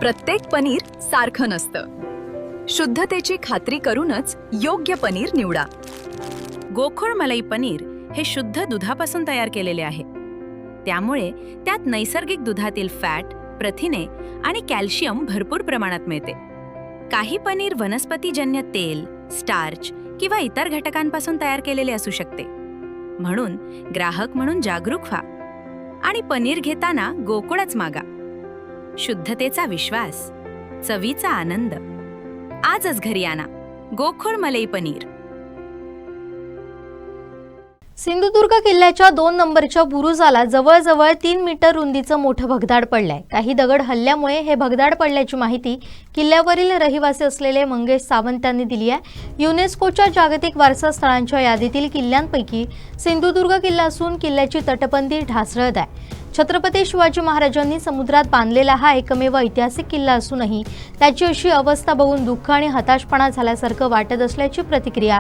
प्रत्येक पनीर सारखं नसतं. शुद्धतेची खात्री करूनच योग्य पनीर निवडा. गोकुळ मलाई पनीर हे शुद्ध दुधापासून तयार केलेले आहे. त्यामुळे त्यात नैसर्गिक दुधातील फॅट, प्रथिने आणि कॅल्शियम भरपूर प्रमाणात मिळते. काही पनीर वनस्पतीजन्य तेल, स्टार्च किंवा इतर घटकांपासून तयार केलेले असू शकते. म्हणून ग्राहक म्हणून जागरूक व्हा आणि पनीर घेताना गोकुळच मागा. शुद्धतेचा विश्वास, चवीचा आनंद. आजच घरी आणा गोकुळ मलाई पनीर. सिंधुदुर्ग किल्ल्याच्या 2 नंबरच्या बुरुजाला जवळजवळ 3 मीटर रुंदीचं मोठं भगदाड पडलंय. काही दगड हल्ल्यामुळे हे भगदाड पडल्याची माहिती किल्ल्यावरील रहिवासी असलेले मंगेश सावंत यांनी दिली आहे. युनेस्कोच्या जागतिक वारसा स्थळांच्या यादीतील किल्ल्यांपैकी सिंधुदुर्ग किल्ला असून किल्ल्याची तटबंदी ढासळत आहे. छत्रपती शिवाजी महाराजांनी समुद्रात बांधलेला हा एकमेव ऐतिहासिक किल्ला असूनही त्याची अशी अवस्था बघून दुःख आणि हताशपणा झाल्यासारखं वाटत असल्याची प्रतिक्रिया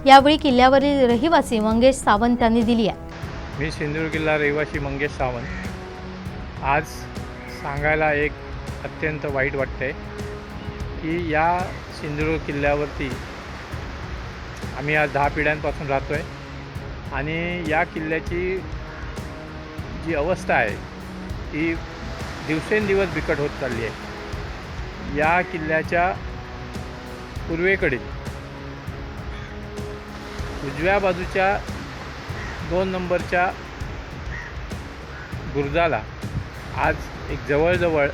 यावेळी किल्ल्यावरील रहिवासी मंगेश सावंत यांनी दिली आहे. मी सिंधुदुर्ग किल्ला रहिवासी मंगेश सावंत. आज सांगायला एक अत्यंत वाईट वाटतंय की या सिंधुदुर्ग किल्ल्यावरती आम्ही आज 10 पिढ्यांपासून राहतो आहे आणि या किल्ल्याची जी अवस्था आहे ती दिवसेंदिवस बिकट होत चालली आहे. या किल्ल्याच्या पूर्वेकडील उजव्या बाजूच्या 2 नंबरच्या बुरुजाला आज एक जवळजवळ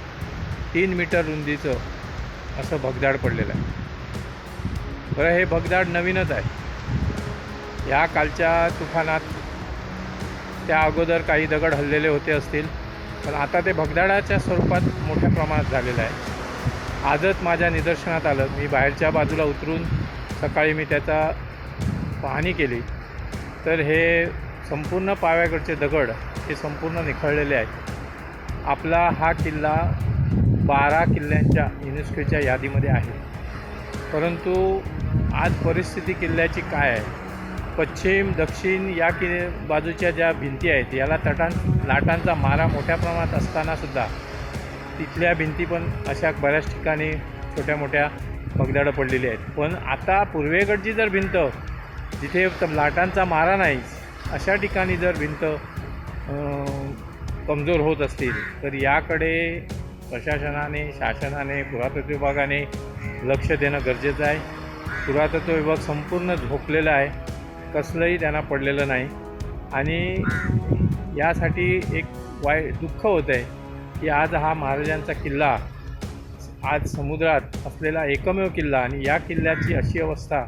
3 मीटर रुंदीचं असं भगदाड पडलेलं आहे. बरं, हे भगदाड नवीनच आहे. या कालच्या तुफानात त्या अगोदर काही दगड हललेले होते असतील, पण आता ते भगदाडाच्या स्वरूपात मोठ्या प्रमाणात झालेलं आहे. आजच माझ्या निदर्शनात आलं. मी बाहेरच्या बाजूला उतरून सकाळी मी त्याचा पाहणी केली तर हे संपूर्ण पाव्याकडचे दगड हे संपूर्ण निखळलेले आहेत. आपला हा किल्ला 12 किल्ल्यांच्या युनेस्कोच्या यादीमध्ये आहे. परंतु आज परिस्थिती किल्ल्याची काय आहे? पश्चिम दक्षिण या बाजूच्या ज्या भिंती आहेत याला लाटांचा मारा मोठ्या प्रमाणात असतानासुद्धा तिथल्या भिंती पण अशा बऱ्याच ठिकाणी छोट्या मोठ्या भगदाडं पडलेली आहेत. पण आता पूर्वेकडची जर भिंत जिथे लाटांचा मारा नाही अशा ठिकाणी जर भिंत कमजोर होत असतील तर याकडे प्रशासनाने, शासनाने, पुरातत्व विभागाने लक्ष देणं गरजेचं आहे. पुरातत्व विभाग संपूर्ण झोपलेला आहे, कसलंही त्यांना पडलेलं नाही आणि यासाठी एक दुःख होतं आहे की आज हा महाराजांचा किल्ला, आज समुद्रात असलेला एकमेव किल्ला आणि या किल्ल्याची अशी अवस्था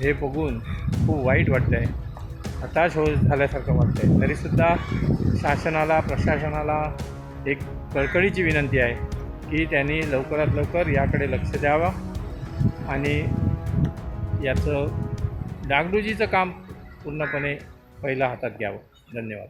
हे बघून खूप वाईट वाटतं आहे, हताश झाल्यासारखं वाटतं आहे. तरीसुद्धा शासनाला, प्रशासनाला एक कळकळीची विनंती आहे की त्यांनी लवकरात लवकर याकडे लक्ष द्यावं आणि याचं डागडुजीचं काम पूर्णपणे पहिल्या हातात घ्यावं. धन्यवाद.